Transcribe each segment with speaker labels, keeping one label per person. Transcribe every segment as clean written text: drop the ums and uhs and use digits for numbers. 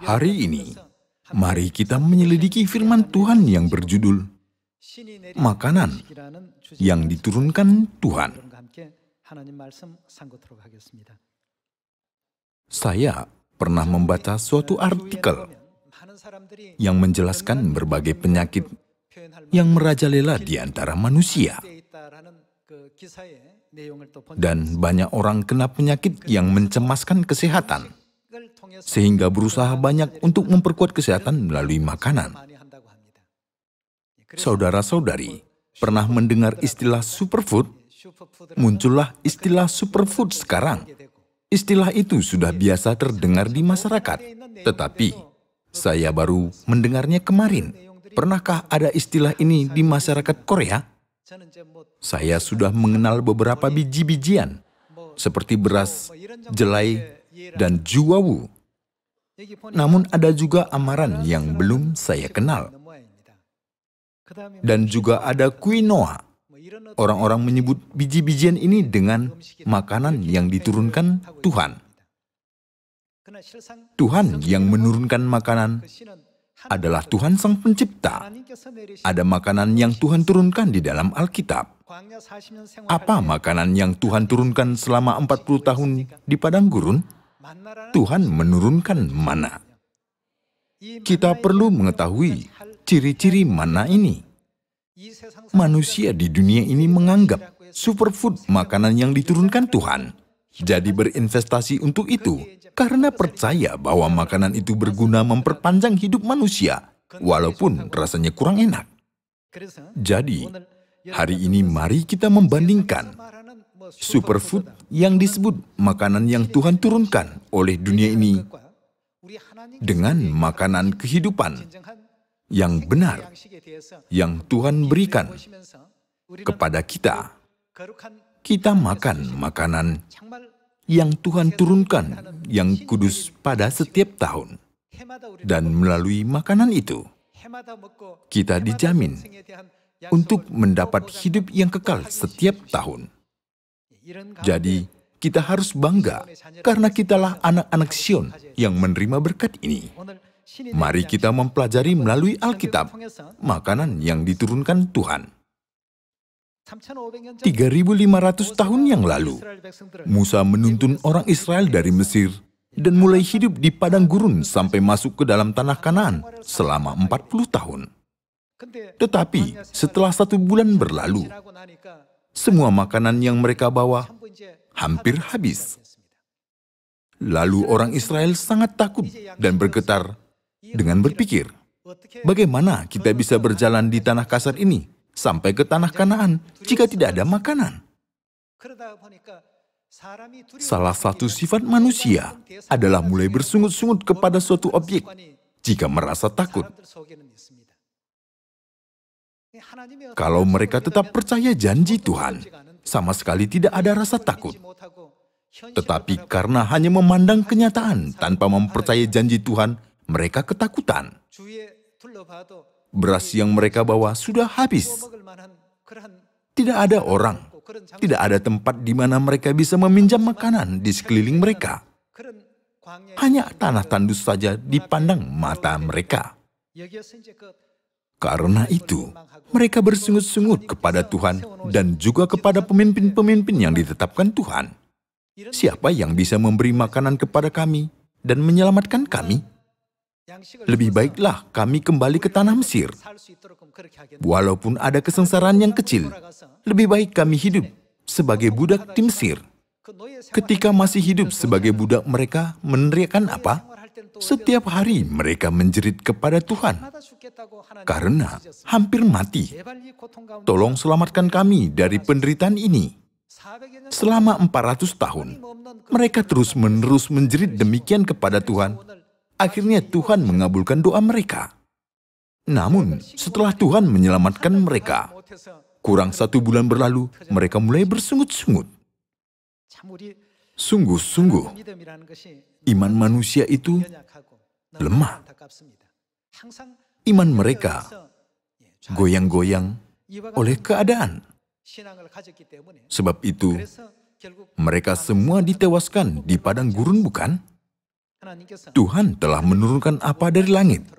Speaker 1: Hari ini, mari kita menyelidiki firman Tuhan yang berjudul Makanan yang diturunkan Tuhan. Saya pernah membaca suatu artikel yang menjelaskan berbagai penyakit yang merajalela di antara manusia. Dan banyak orang kena penyakit yang mencemaskan kesehatan, sehingga berusaha banyak untuk memperkuat kesehatan melalui makanan. Saudara-saudari, pernah mendengar istilah superfood? Muncullah istilah superfood sekarang. Istilah itu sudah biasa terdengar di masyarakat, tetapi saya baru mendengarnya kemarin. Pernahkah ada istilah ini di masyarakat Korea? Saya sudah mengenal beberapa biji-bijian, seperti beras, jelai, dan juwawu. Namun ada juga amaran yang belum saya kenal. Dan juga ada quinoa. Orang-orang menyebut biji-bijian ini dengan makanan yang diturunkan Tuhan. Tuhan yang menurunkan makanan adalah Tuhan Sang Pencipta. Ada makanan yang Tuhan turunkan di dalam Alkitab. Apa makanan yang Tuhan turunkan selama 40 tahun di padang gurun? Tuhan menurunkan mana. Kita perlu mengetahui ciri-ciri mana ini. Manusia di dunia ini menganggap superfood makanan yang diturunkan Tuhan. Jadi berinvestasi untuk itu karena percaya bahwa makanan itu berguna memperpanjang hidup manusia, walaupun rasanya kurang enak. Jadi, hari ini mari kita membandingkan superfood yang disebut makanan yang Tuhan turunkan oleh dunia ini dengan makanan kehidupan yang benar yang Tuhan berikan kepada kita. Kita makan makanan yang Tuhan turunkan yang kudus pada setiap tahun. Dan melalui makanan itu, kita dijamin untuk mendapat hidup yang kekal setiap tahun. Jadi, kita harus bangga karena kitalah anak-anak Sion yang menerima berkat ini. Mari kita mempelajari melalui Alkitab makanan yang diturunkan Tuhan. 3.500 tahun yang lalu, Musa menuntun orang Israel dari Mesir dan mulai hidup di padang gurun sampai masuk ke dalam tanah Kanaan selama 40 tahun. Tetapi setelah 1 bulan berlalu, semua makanan yang mereka bawa hampir habis. Lalu orang Israel sangat takut dan bergetar dengan berpikir, bagaimana kita bisa berjalan di tanah kasar ini sampai ke tanah Kanaan jika tidak ada makanan? Salah satu sifat manusia adalah mulai bersungut-sungut kepada suatu objek jika merasa takut. Kalau mereka tetap percaya janji Tuhan, sama sekali tidak ada rasa takut. Tetapi karena hanya memandang kenyataan tanpa mempercayai janji Tuhan, mereka ketakutan. Beras yang mereka bawa sudah habis. Tidak ada orang, tidak ada tempat di mana mereka bisa meminjam makanan di sekeliling mereka. Hanya tanah tandus saja dipandang mata mereka. Karena itu, mereka bersungut-sungut kepada Tuhan dan juga kepada pemimpin-pemimpin yang ditetapkan Tuhan. Siapa yang bisa memberi makanan kepada kami dan menyelamatkan kami? Lebih baiklah kami kembali ke tanah Mesir. Walaupun ada kesengsaraan yang kecil, lebih baik kami hidup sebagai budak di Mesir. Ketika masih hidup sebagai budak, mereka meneriakkan apa? Setiap hari mereka menjerit kepada Tuhan karena hampir mati. Tolong selamatkan kami dari penderitaan ini. Selama 400 tahun, mereka terus-menerus menjerit demikian kepada Tuhan. Akhirnya Tuhan mengabulkan doa mereka. Namun, setelah Tuhan menyelamatkan mereka, kurang 1 bulan berlalu, mereka mulai bersungut-sungut. Sungguh-sungguh, iman manusia itu lemah. Iman mereka goyang-goyang oleh keadaan. Sebab itu, mereka semua ditewaskan di padang gurun, bukan? Tuhan telah menurunkan apa dari langit,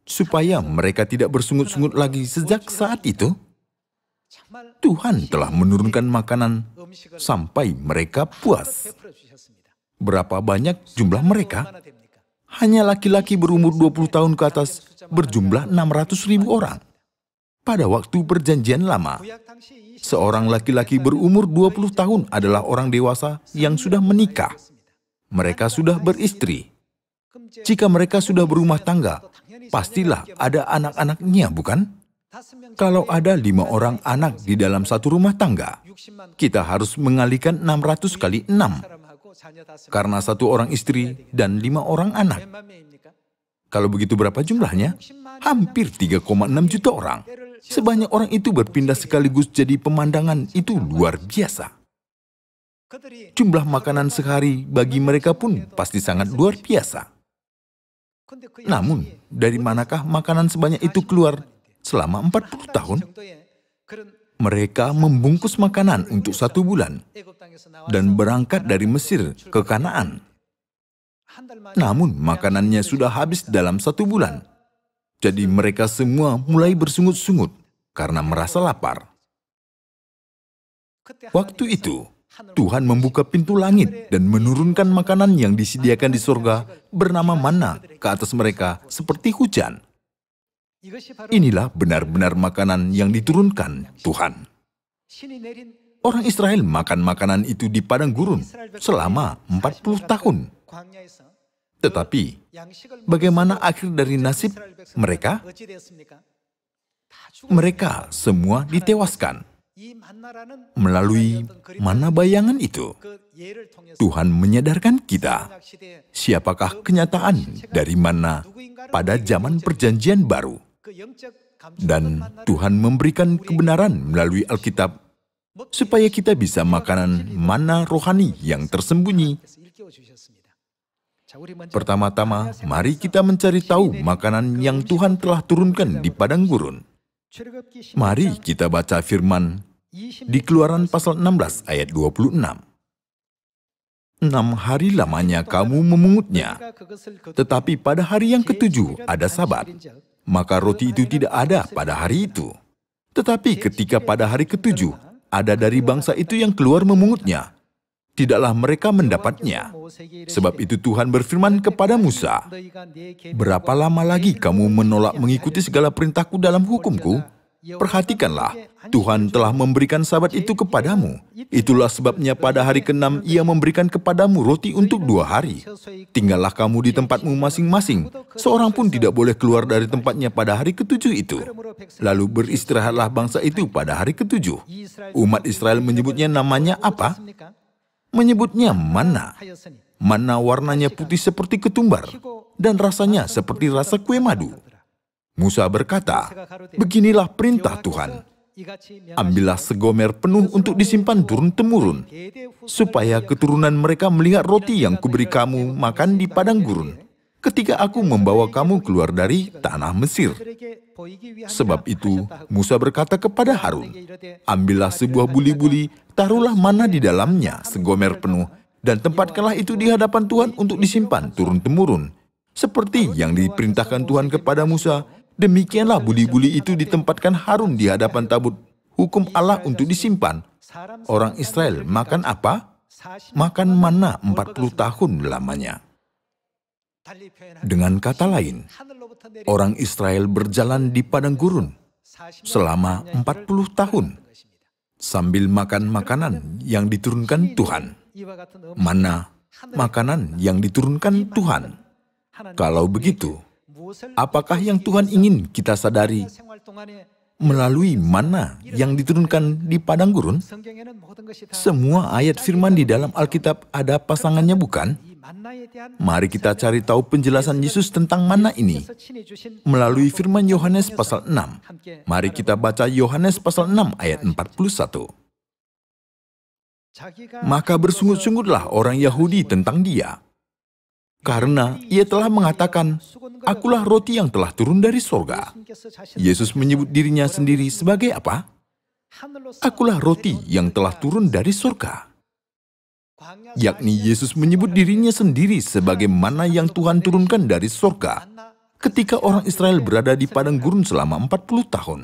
Speaker 1: supaya mereka tidak bersungut-sungut lagi. Sejak saat itu, Tuhan telah menurunkan makanan sampai mereka puas. Berapa banyak jumlah mereka? Hanya laki-laki berumur 20 tahun ke atas berjumlah 600.000 orang. Pada waktu perjanjian lama, seorang laki-laki berumur 20 tahun adalah orang dewasa yang sudah menikah. Mereka sudah beristri. Jika mereka sudah berumah tangga, pastilah ada anak-anaknya, bukan? Kalau ada 5 orang anak di dalam satu rumah tangga, kita harus mengalihkan 600 kali 6. Karena satu orang istri dan 5 orang anak. Kalau begitu berapa jumlahnya? Hampir 3,6 juta orang. Sebanyak orang itu berpindah sekaligus, jadi pemandangan itu luar biasa. Jumlah makanan sehari bagi mereka pun pasti sangat luar biasa. Namun, dari manakah makanan sebanyak itu keluar selama 40 tahun? Mereka membungkus makanan untuk 1 bulan dan berangkat dari Mesir ke Kanaan. Namun, makanannya sudah habis dalam 1 bulan. Jadi mereka semua mulai bersungut-sungut karena merasa lapar. Waktu itu, Tuhan membuka pintu langit dan menurunkan makanan yang disediakan di surga bernama manna ke atas mereka seperti hujan. Inilah benar-benar makanan yang diturunkan Tuhan. Orang Israel makan makanan itu di padang gurun selama 40 tahun. Tetapi, bagaimana akhir dari nasib mereka? Mereka semua ditewaskan. Melalui mana bayangan itu, Tuhan menyadarkan kita siapakah kenyataan dari mana pada zaman perjanjian baru. Dan Tuhan memberikan kebenaran melalui Alkitab supaya kita bisa makanan mana rohani yang tersembunyi. Pertama-tama, mari kita mencari tahu makanan yang Tuhan telah turunkan di padang gurun. Mari kita baca firman di Keluaran pasal 16 ayat 26. 6 hari lamanya kamu memungutnya, tetapi pada hari yang ke-7 ada Sabat. Maka roti itu tidak ada pada hari itu. Tetapi ketika pada hari ke-7 ada dari bangsa itu yang keluar memungutnya, tidaklah mereka mendapatnya. Sebab itu Tuhan berfirman kepada Musa, "Berapa lama lagi kamu menolak mengikuti segala perintahku dalam hukumku? Perhatikanlah, Tuhan telah memberikan Sabat itu kepadamu. Itulah sebabnya pada hari ke-6 Ia memberikan kepadamu roti untuk 2 hari. Tinggallah kamu di tempatmu masing-masing. Seorang pun tidak boleh keluar dari tempatnya pada hari ke-7 itu. Lalu beristirahatlah bangsa itu pada hari ke-7. Umat Israel menyebutnya namanya apa? Menyebutnya manna. Manna warnanya putih seperti ketumbar dan rasanya seperti rasa kue madu. Musa berkata, "Beginilah perintah Tuhan. Ambillah segomer penuh untuk disimpan turun-temurun, supaya keturunan mereka melihat roti yang kuberi kamu makan di padang gurun, ketika aku membawa kamu keluar dari tanah Mesir." Sebab itu, Musa berkata kepada Harun, "Ambillah sebuah buli-buli, taruhlah mana di dalamnya segomer penuh, dan tempatkanlah itu di hadapan Tuhan untuk disimpan turun-temurun. Seperti yang diperintahkan Tuhan kepada Musa, demikianlah buli-buli itu ditempatkan Harun di hadapan tabut hukum Allah untuk disimpan." Orang Israel makan apa? Makan manna 40 tahun lamanya. Dengan kata lain, orang Israel berjalan di padang gurun selama 40 tahun sambil makan makanan yang diturunkan Tuhan. Manna, makanan yang diturunkan Tuhan. Kalau begitu, apakah yang Tuhan ingin kita sadari melalui manna yang diturunkan di padang gurun? Semua ayat firman di dalam Alkitab ada pasangannya, bukan? Mari kita cari tahu penjelasan Yesus tentang manna ini melalui firman Yohanes pasal 6. Mari kita baca Yohanes pasal 6 ayat 41. Maka bersungut-sungutlah orang Yahudi tentang Dia, karena Ia telah mengatakan, "Akulah roti yang telah turun dari sorga." Yesus menyebut dirinya sendiri sebagai apa? Akulah roti yang telah turun dari surga. yakni Yesus menyebut dirinya sendiri sebagai mana yang Tuhan turunkan dari sorga ketika orang Israel berada di padang gurun selama 40 tahun.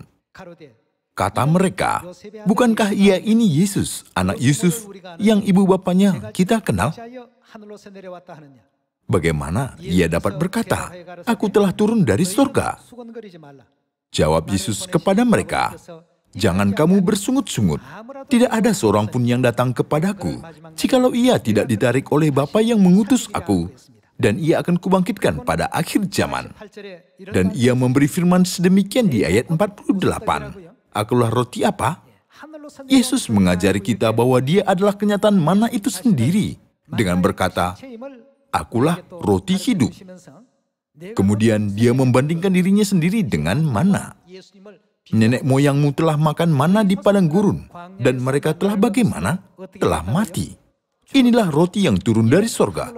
Speaker 1: Kata mereka, bukankah ia ini Yesus, anak Yusuf, yang ibu bapanya kita kenal? Bagaimana ia dapat berkata, aku telah turun dari surga? Jawab Yesus kepada mereka, jangan kamu bersungut-sungut. Tidak ada seorang pun yang datang kepadaku, jikalau ia tidak ditarik oleh Bapa yang mengutus aku, dan ia akan kubangkitkan pada akhir zaman. Dan ia memberi firman sedemikian di ayat 48. Akulah roti apa? Yesus mengajari kita bahwa dia adalah kenyataan mana itu sendiri, dengan berkata, akulah roti hidup. Kemudian dia membandingkan dirinya sendiri dengan mana. Nenek moyangmu telah makan mana di padang gurun, dan mereka telah bagaimana? Telah mati. Inilah roti yang turun dari sorga.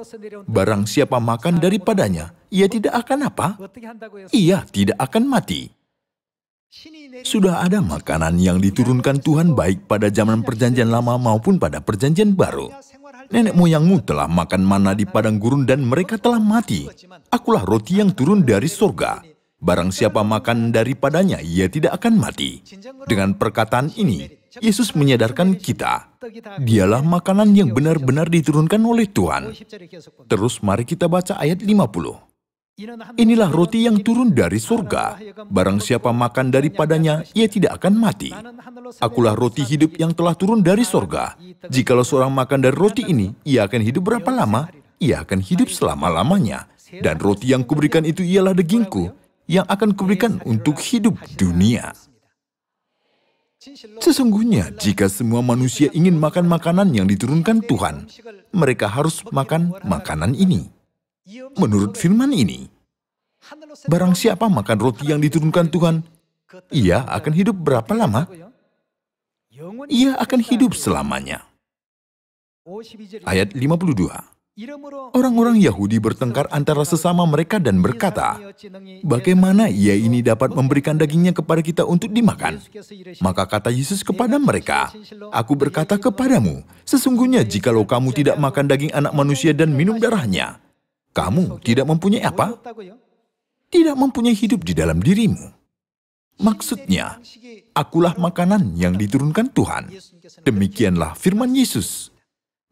Speaker 1: Barang siapa makan daripadanya, ia tidak akan apa? Ia tidak akan mati. Sudah ada makanan yang diturunkan Tuhan baik pada zaman perjanjian lama maupun pada perjanjian baru. Nenek moyangmu telah makan mana di padang gurun dan mereka telah mati. Akulah roti yang turun dari surga. Barang siapa makan daripadanya, ia tidak akan mati. Dengan perkataan ini, Yesus menyadarkan kita, dialah makanan yang benar-benar diturunkan oleh Tuhan. Terus mari kita baca ayat 50. Inilah roti yang turun dari surga. Barang siapa makan daripadanya, ia tidak akan mati. Akulah roti hidup yang telah turun dari surga. Jikalau seorang makan dari roti ini, ia akan hidup berapa lama? Ia akan hidup selama-lamanya. Dan roti yang kuberikan itu ialah dagingku, yang akan kuberikan untuk hidup dunia. Sesungguhnya, jika semua manusia ingin makan makanan yang diturunkan Tuhan, mereka harus makan makanan ini. Menurut firman ini, barang siapa makan roti yang diturunkan Tuhan, ia akan hidup berapa lama? Ia akan hidup selamanya. Ayat 52. Orang-orang Yahudi bertengkar antara sesama mereka dan berkata, bagaimana ia ini dapat memberikan dagingnya kepada kita untuk dimakan? Maka kata Yesus kepada mereka, aku berkata kepadamu, sesungguhnya jikalau kamu tidak makan daging anak manusia dan minum darahnya, kamu tidak mempunyai apa? Tidak mempunyai hidup di dalam dirimu. Maksudnya, akulah makanan yang diturunkan Tuhan. Demikianlah firman Yesus.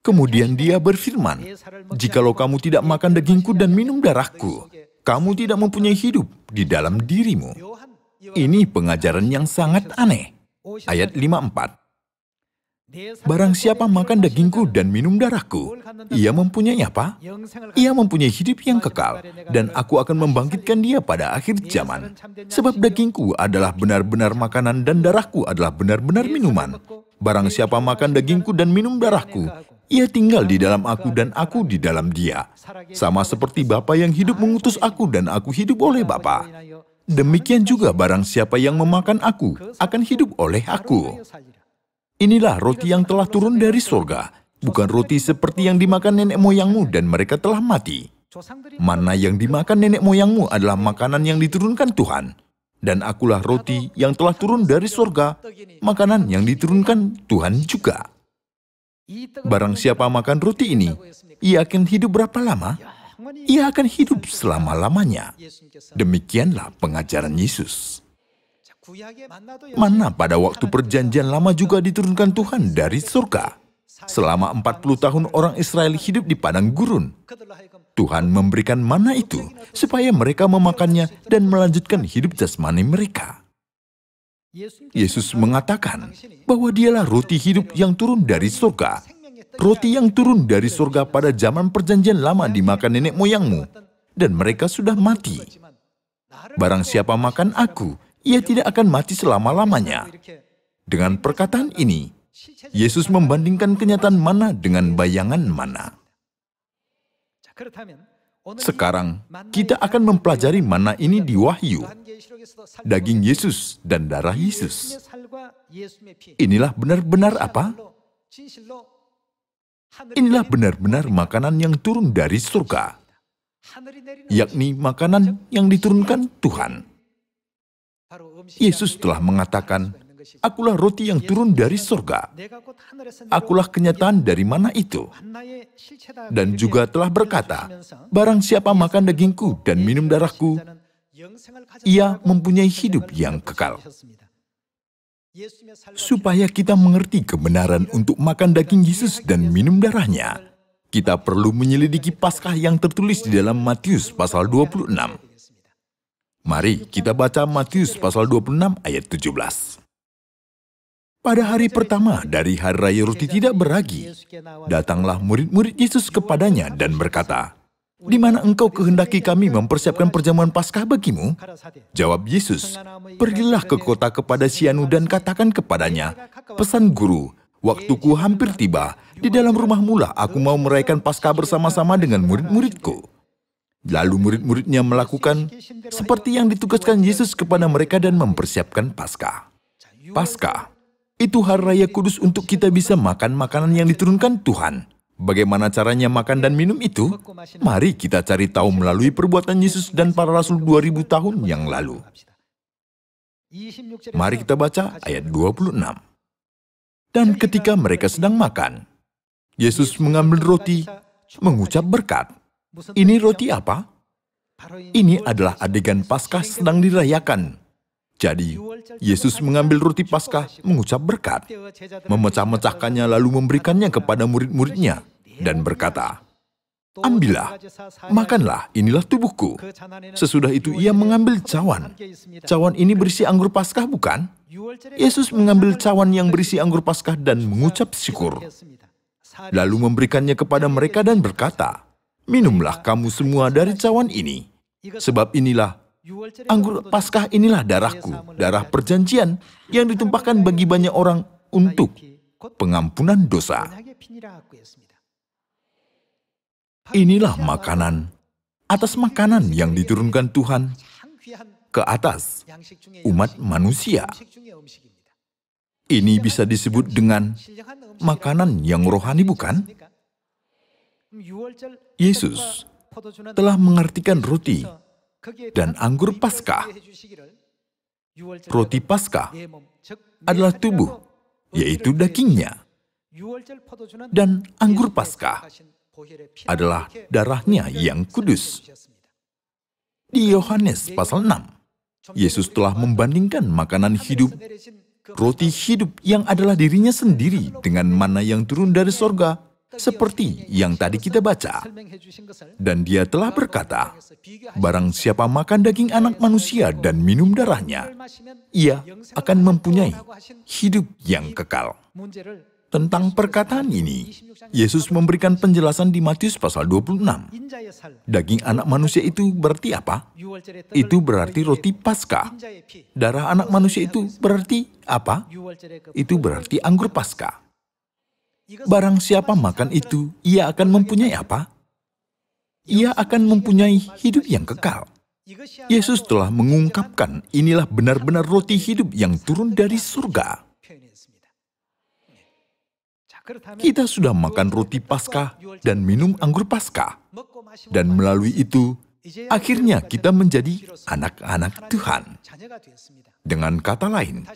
Speaker 1: Kemudian dia berfirman, jikalau kamu tidak makan dagingku dan minum darahku, kamu tidak mempunyai hidup di dalam dirimu. Ini pengajaran yang sangat aneh. Ayat 54. Barang siapa makan dagingku dan minum darahku, ia mempunyai apa? Ia mempunyai hidup yang kekal, dan aku akan membangkitkan dia pada akhir zaman. Sebab dagingku adalah benar-benar makanan dan darahku adalah benar-benar minuman. Barang siapa makan dagingku dan minum darahku, ia tinggal di dalam aku dan aku di dalam dia. Sama seperti Bapa yang hidup mengutus aku dan aku hidup oleh Bapa. Demikian juga barang siapa yang memakan aku akan hidup oleh aku. Inilah roti yang telah turun dari surga, bukan roti seperti yang dimakan nenek moyangmu dan mereka telah mati. Mana yang dimakan nenek moyangmu adalah makanan yang diturunkan Tuhan. Dan akulah roti yang telah turun dari surga, makanan yang diturunkan Tuhan juga. Barang siapa makan roti ini, ia akan hidup berapa lama? Ia akan hidup selama-lamanya. Demikianlah pengajaran Yesus. Mana pada waktu perjanjian lama juga diturunkan Tuhan dari surga. Selama 40 tahun orang Israel hidup di padang gurun. Tuhan memberikan mana itu supaya mereka memakannya dan melanjutkan hidup jasmani mereka. Yesus mengatakan bahwa dialah roti hidup yang turun dari surga. Roti yang turun dari surga pada zaman perjanjian lama dimakan nenek moyangmu, dan mereka sudah mati. Barang siapa makan aku, ia tidak akan mati selama-lamanya. Dengan perkataan ini, Yesus membandingkan kenyataan mana dengan bayangan mana. Sekarang, kita akan mempelajari mana ini di Wahyu. Daging Yesus dan darah Yesus. Inilah benar-benar apa? Inilah benar-benar makanan yang turun dari surga, yakni makanan yang diturunkan Tuhan. Yesus telah mengatakan Akulah roti yang turun dari surga. Akulah kenyataan dari mana itu. Dan juga telah berkata, barang siapa makan dagingku dan minum darahku, ia mempunyai hidup yang kekal. Supaya kita mengerti kebenaran untuk makan daging Yesus dan minum darahnya, kita perlu menyelidiki Paskah yang tertulis di dalam Matius pasal 26. Mari kita baca Matius pasal 26 ayat 17. Pada hari pertama dari hari raya roti tidak beragi, datanglah murid-murid Yesus kepadanya dan berkata, "Di mana engkau kehendaki kami mempersiapkan perjamuan Paskah bagimu?" Jawab Yesus, "Pergilah ke kota kepada Sianu dan katakan kepadanya, pesan guru, waktuku hampir tiba, di dalam rumahmu lah aku mau merayakan Paskah bersama-sama dengan murid-muridku." Lalu murid-muridnya melakukan seperti yang ditugaskan Yesus kepada mereka dan mempersiapkan Paskah. Paskah itu hari raya kudus untuk kita bisa makan makanan yang diturunkan Tuhan. Bagaimana caranya makan dan minum itu? Mari kita cari tahu melalui perbuatan Yesus dan para rasul 2000 tahun yang lalu. Mari kita baca ayat 26. Dan ketika mereka sedang makan, Yesus mengambil roti, mengucap berkat. Ini roti apa? Ini adalah adegan Paskah sedang dirayakan. Jadi, Yesus mengambil roti Paskah, mengucap berkat, memecah-mecahkannya lalu memberikannya kepada murid-muridnya, dan berkata, "Ambillah, makanlah, inilah tubuhku." Sesudah itu ia mengambil cawan. Cawan ini berisi anggur Paskah, bukan? Yesus mengambil cawan yang berisi anggur Paskah dan mengucap syukur. Lalu memberikannya kepada mereka dan berkata, "Minumlah kamu semua dari cawan ini, sebab inilah anggur Paskah, inilah darahku, darah perjanjian yang ditumpahkan bagi banyak orang untuk pengampunan dosa." Inilah makanan atas makanan yang diturunkan Tuhan ke atas umat manusia. Ini bisa disebut dengan makanan yang rohani, bukan? Yesus telah mengartikan roti dan anggur Paskah. Roti Paskah adalah tubuh, yaitu dagingnya. Dan anggur Paskah adalah darahnya yang kudus. Di Yohanes pasal 6, Yesus telah membandingkan makanan hidup, roti hidup yang adalah dirinya sendiri dengan mana yang turun dari sorga, seperti yang tadi kita baca. Dan dia telah berkata, barang siapa makan daging anak manusia dan minum darahnya, ia akan mempunyai hidup yang kekal. Tentang perkataan ini, Yesus memberikan penjelasan di Matius pasal 26. Daging anak manusia itu berarti apa? Itu berarti roti Paskah. Darah anak manusia itu berarti apa? Itu berarti anggur Paskah. Barang siapa makan itu, ia akan mempunyai apa? Ia akan mempunyai hidup yang kekal. Yesus telah mengungkapkan inilah benar-benar roti hidup yang turun dari surga. Kita sudah makan roti Paskah dan minum anggur Paskah. Dan melalui itu, akhirnya kita menjadi anak-anak Tuhan. Dengan kata lain,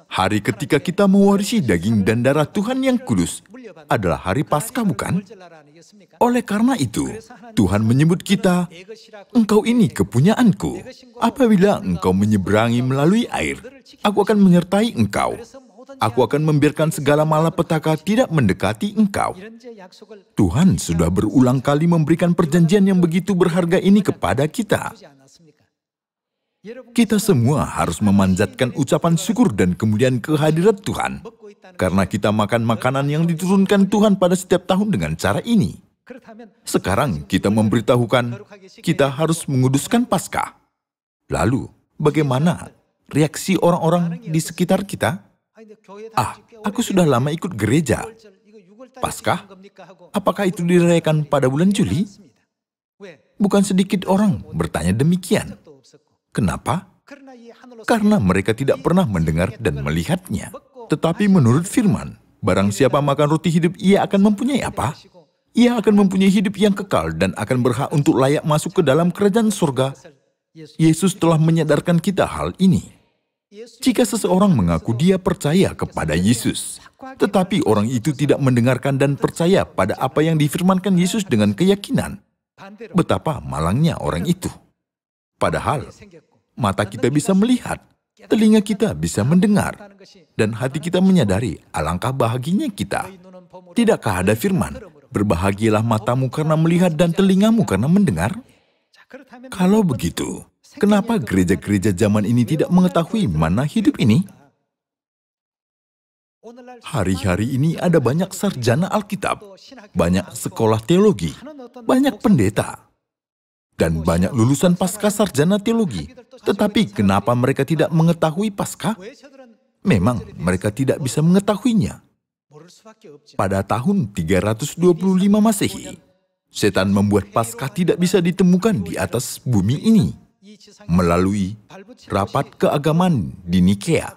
Speaker 1: hari ketika kita mewarisi daging dan darah Tuhan yang kudus adalah hari Paskah, bukan? Oleh karena itu, Tuhan menyebut kita, "Engkau ini kepunyaanku. Apabila engkau menyeberangi melalui air, aku akan menyertai engkau. Aku akan membiarkan segala malapetaka tidak mendekati engkau." Tuhan sudah berulang kali memberikan perjanjian yang begitu berharga ini kepada kita. Kita semua harus memanjatkan ucapan syukur dan kemudian kehadirat Tuhan, karena kita makan makanan yang diturunkan Tuhan pada setiap tahun dengan cara ini. Sekarang kita memberitahukan, kita harus menguduskan Paskah. Lalu, bagaimana reaksi orang-orang di sekitar kita? Aku sudah lama ikut gereja. Paskah? Apakah itu dirayakan pada bulan Juli? Bukan sedikit orang bertanya demikian. Kenapa? Karena mereka tidak pernah mendengar dan melihatnya. Tetapi menurut firman, barang siapa makan roti hidup, ia akan mempunyai apa? Ia akan mempunyai hidup yang kekal dan akan berhak untuk layak masuk ke dalam kerajaan surga. Yesus telah menyadarkan kita hal ini. Jika seseorang mengaku dia percaya kepada Yesus, tetapi orang itu tidak mendengarkan dan percaya pada apa yang difirmankan Yesus dengan keyakinan, betapa malangnya orang itu. Padahal, mata kita bisa melihat, telinga kita bisa mendengar, dan hati kita menyadari alangkah bahagianya kita. Tidakkah ada firman, berbahagialah matamu karena melihat dan telingamu karena mendengar? Kalau begitu, kenapa gereja-gereja zaman ini tidak mengetahui mana hidup ini? Hari-hari ini ada banyak sarjana Alkitab, banyak sekolah teologi, banyak pendeta, dan banyak lulusan pasca sarjana teologi. Tetapi kenapa mereka tidak mengetahui Paskah? Memang mereka tidak bisa mengetahuinya. Pada tahun 325 Masehi, setan membuat Paskah tidak bisa ditemukan di atas bumi ini melalui rapat keagamaan di Nikea.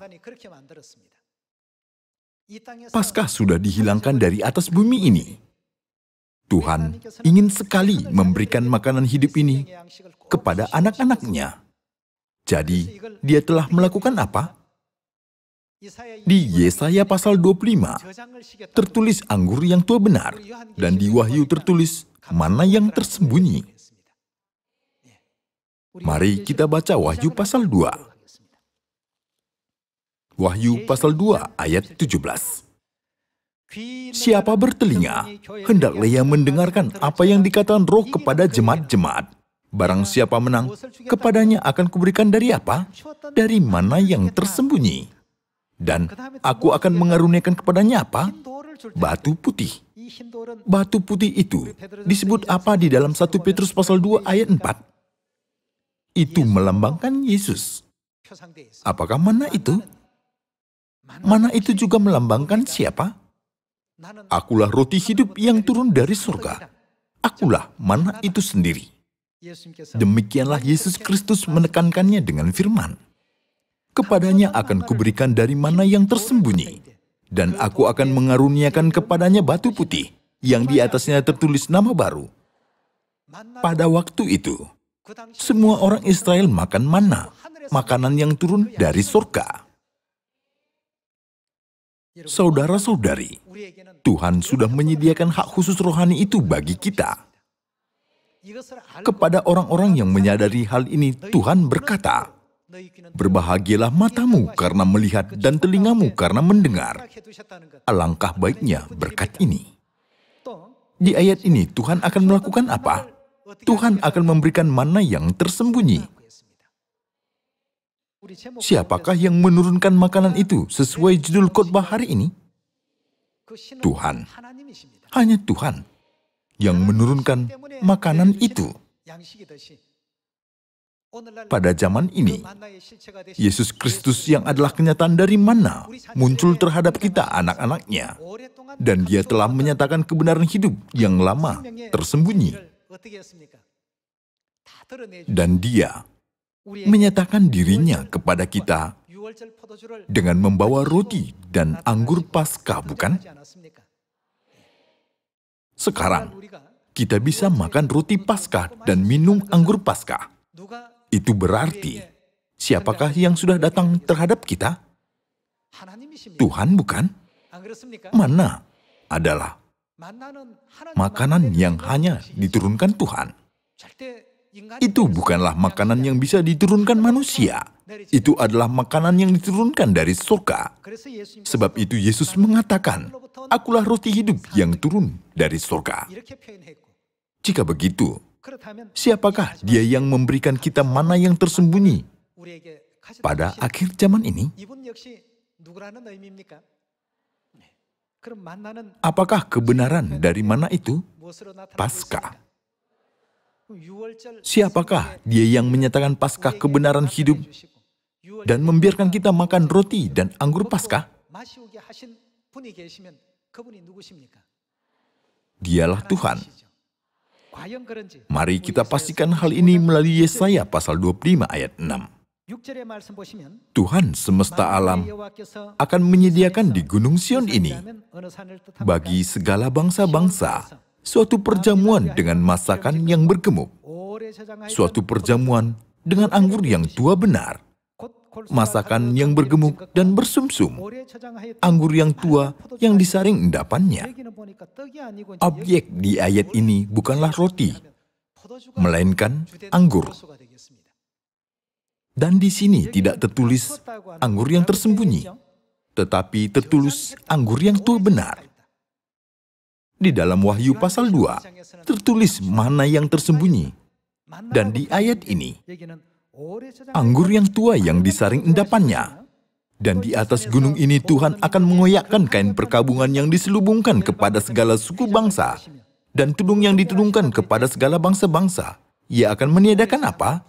Speaker 1: Paskah sudah dihilangkan dari atas bumi ini. Tuhan ingin sekali memberikan makanan hidup ini kepada anak-anaknya. Jadi, dia telah melakukan apa? Di Yesaya pasal 25, tertulis anggur yang tua benar, dan di Wahyu tertulis mana yang tersembunyi. Mari kita baca Wahyu pasal 2. Wahyu pasal 2 ayat 17. Siapa bertelinga, hendaklah ia mendengarkan apa yang dikatakan Roh kepada jemaat-jemaat. Barang siapa menang, kepadanya akan kuberikan dari apa? Dari mana yang tersembunyi. Dan aku akan mengaruniakan kepadanya apa? Batu putih. Batu putih itu disebut apa di dalam 1 Petrus pasal 2 ayat 4? Itu melambangkan Yesus. Apakah mana itu? Mana itu juga melambangkan siapa? Akulah roti hidup yang turun dari surga. Akulah mana itu sendiri. Demikianlah Yesus Kristus menekankannya dengan firman. Kepadanya akan kuberikan dari mana yang tersembunyi, dan aku akan mengaruniakan kepadanya batu putih, yang di atasnya tertulis nama baru. Pada waktu itu, semua orang Israel makan manna, makanan yang turun dari surga. Saudara-saudari, Tuhan sudah menyediakan hak khusus rohani itu bagi kita. Kepada orang-orang yang menyadari hal ini, Tuhan berkata, berbahagialah matamu karena melihat dan telingamu karena mendengar. Alangkah baiknya berkat ini. Di ayat ini, Tuhan akan melakukan apa? Tuhan akan memberikan mana yang tersembunyi. Siapakah yang menurunkan makanan itu sesuai judul khotbah hari ini? Tuhan. Hanya Tuhan yang menurunkan makanan itu. Pada zaman ini, Yesus Kristus yang adalah kenyataan dari mana muncul terhadap kita anak-anaknya. Dan dia telah menyatakan kebenaran hidup yang lama tersembunyi. Dan dia menyatakan dirinya kepada kita dengan membawa roti dan anggur Paskah, bukan? Sekarang, kita bisa makan roti Paskah dan minum anggur Paskah. Itu berarti, siapakah yang sudah datang terhadap kita? Tuhan, bukan? Mana adalah makanan yang hanya diturunkan Tuhan. Itu bukanlah makanan yang bisa diturunkan manusia. Itu adalah makanan yang diturunkan dari surga. Sebab itu Yesus mengatakan, akulah roti hidup yang turun dari surga. Jika begitu, siapakah dia yang memberikan kita mana yang tersembunyi pada akhir zaman ini? Apakah kebenaran dari mana itu? Paskah. Siapakah dia yang menyatakan Paskah kebenaran hidup dan membiarkan kita makan roti dan anggur Paskah? Dialah Tuhan. Mari kita pastikan hal ini melalui Yesaya pasal 25 ayat 6. Tuhan semesta alam akan menyediakan di Gunung Sion ini bagi segala bangsa-bangsa suatu perjamuan dengan masakan yang bergemuk, suatu perjamuan dengan anggur yang tua benar, masakan yang bergemuk dan bersumsum, anggur yang tua yang disaring endapannya. Objek di ayat ini bukanlah roti, melainkan anggur. Dan di sini tidak tertulis anggur yang tersembunyi, tetapi tertulis anggur yang tua benar. Di dalam Wahyu pasal 2, tertulis mana yang tersembunyi. Dan di ayat ini, anggur yang tua yang disaring endapannya. Dan di atas gunung ini Tuhan akan mengoyakkan kain perkabungan yang diselubungkan kepada segala suku bangsa, dan tudung yang ditudungkan kepada segala bangsa-bangsa. Ia akan meniadakan apa?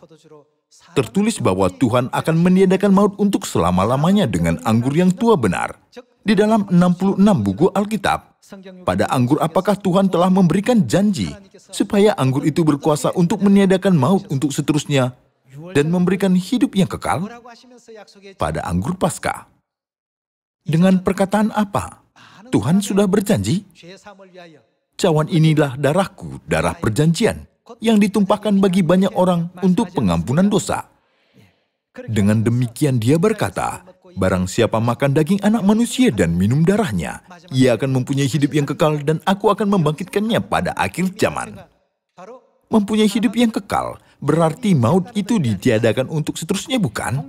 Speaker 1: Tertulis bahwa Tuhan akan meniadakan maut untuk selama-lamanya dengan anggur yang tua benar. Di dalam 66 buku Alkitab, pada anggur apakah Tuhan telah memberikan janji supaya anggur itu berkuasa untuk meniadakan maut untuk seterusnya dan memberikan hidup yang kekal? Pada anggur Paskah. Dengan perkataan apa? Tuhan sudah berjanji, cawan inilah darahku, darah perjanjian, yang ditumpahkan bagi banyak orang untuk pengampunan dosa. Dengan demikian dia berkata, barang siapa makan daging anak manusia dan minum darahnya, ia akan mempunyai hidup yang kekal dan aku akan membangkitkannya pada akhir zaman. Mempunyai hidup yang kekal berarti maut itu ditiadakan untuk seterusnya, bukan?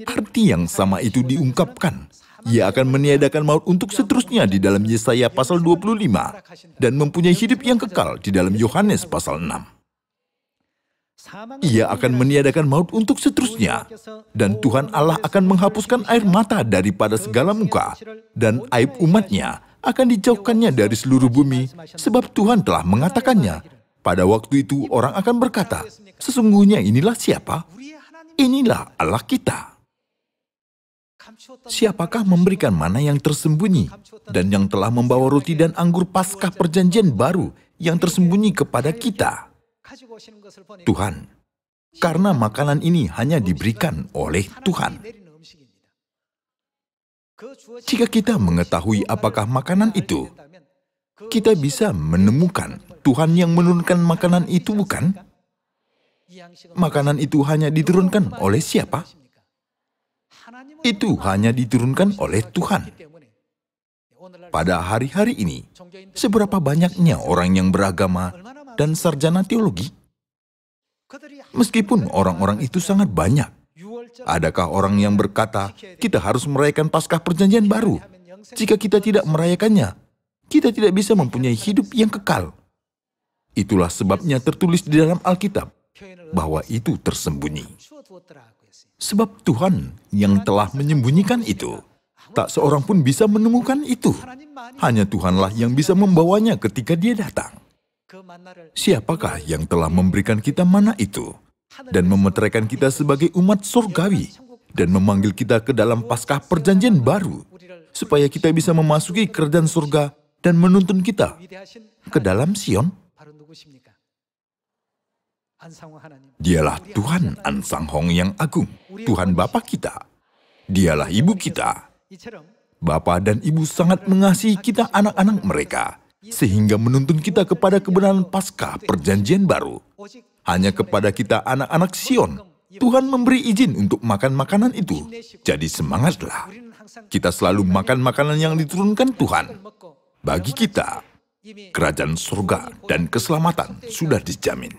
Speaker 1: Arti yang sama itu diungkapkan. Ia akan meniadakan maut untuk seterusnya di dalam Yesaya pasal 25 dan mempunyai hidup yang kekal di dalam Yohanes pasal 6. Ia akan meniadakan maut untuk seterusnya, dan Tuhan Allah akan menghapuskan air mata daripada segala muka, dan aib umatnya akan dijauhkannya dari seluruh bumi, sebab Tuhan telah mengatakannya. Pada waktu itu orang akan berkata, sesungguhnya inilah siapa? Inilah Allah kita. Siapakah memberikan mana yang tersembunyi, dan yang telah membawa roti dan anggur Paskah perjanjian baru yang tersembunyi kepada kita? Tuhan, karena makanan ini hanya diberikan oleh Tuhan. Jika kita mengetahui apakah makanan itu, kita bisa menemukan Tuhan yang menurunkan makanan itu, bukan? Makanan itu hanya diturunkan oleh siapa? Itu hanya diturunkan oleh Tuhan. Pada hari-hari ini, seberapa banyaknya orang yang beragama dan sarjana teologi? Meskipun orang-orang itu sangat banyak, adakah orang yang berkata, kita harus merayakan Paskah Perjanjian Baru? Jika kita tidak merayakannya, kita tidak bisa mempunyai hidup yang kekal. Itulah sebabnya tertulis di dalam Alkitab, bahwa itu tersembunyi. Sebab Tuhan yang telah menyembunyikan itu, tak seorang pun bisa menemukan itu. Hanya Tuhanlah yang bisa membawanya ketika Dia datang. Siapakah yang telah memberikan kita mana itu, dan memeteraikan kita sebagai umat surgawi, dan memanggil kita ke dalam Paskah Perjanjian Baru, supaya kita bisa memasuki kerajaan surga dan menuntun kita ke dalam Sion? Dialah Tuhan Ansanghong yang agung, Tuhan Bapa kita. Dialah Ibu kita. Bapa dan Ibu sangat mengasihi kita anak-anak mereka, sehingga menuntun kita kepada kebenaran Paskah Perjanjian Baru. Hanya kepada kita anak-anak Sion, Tuhan memberi izin untuk makan makanan itu. Jadi semangatlah. Kita selalu makan makanan yang diturunkan Tuhan. Bagi kita, kerajaan surga dan keselamatan sudah dijamin.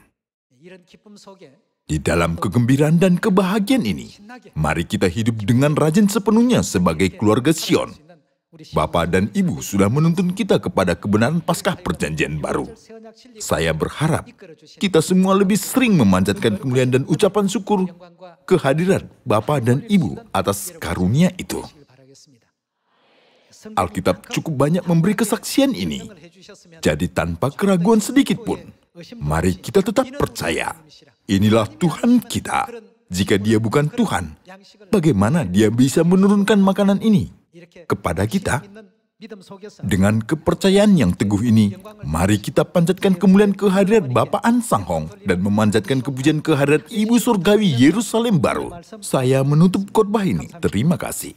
Speaker 1: Di dalam kegembiraan dan kebahagiaan ini, mari kita hidup dengan rajin sepenuhnya sebagai keluarga Sion. Bapa dan Ibu sudah menuntun kita kepada kebenaran Paskah Perjanjian Baru. Saya berharap kita semua lebih sering memanjatkan kemuliaan dan ucapan syukur kehadiran Bapa dan Ibu atas karunia itu. Alkitab cukup banyak memberi kesaksian ini. Jadi tanpa keraguan sedikit pun, mari kita tetap percaya. Inilah Tuhan kita. Jika Dia bukan Tuhan, bagaimana Dia bisa menurunkan makanan ini kepada kita? Dengan kepercayaan yang teguh ini, mari kita panjatkan kemuliaan kehadirat Bapa Ansanghong dan memanjatkan kepujian kehadirat Ibu Surgawi Yerusalem Baru. Saya menutup khotbah ini. Terima kasih.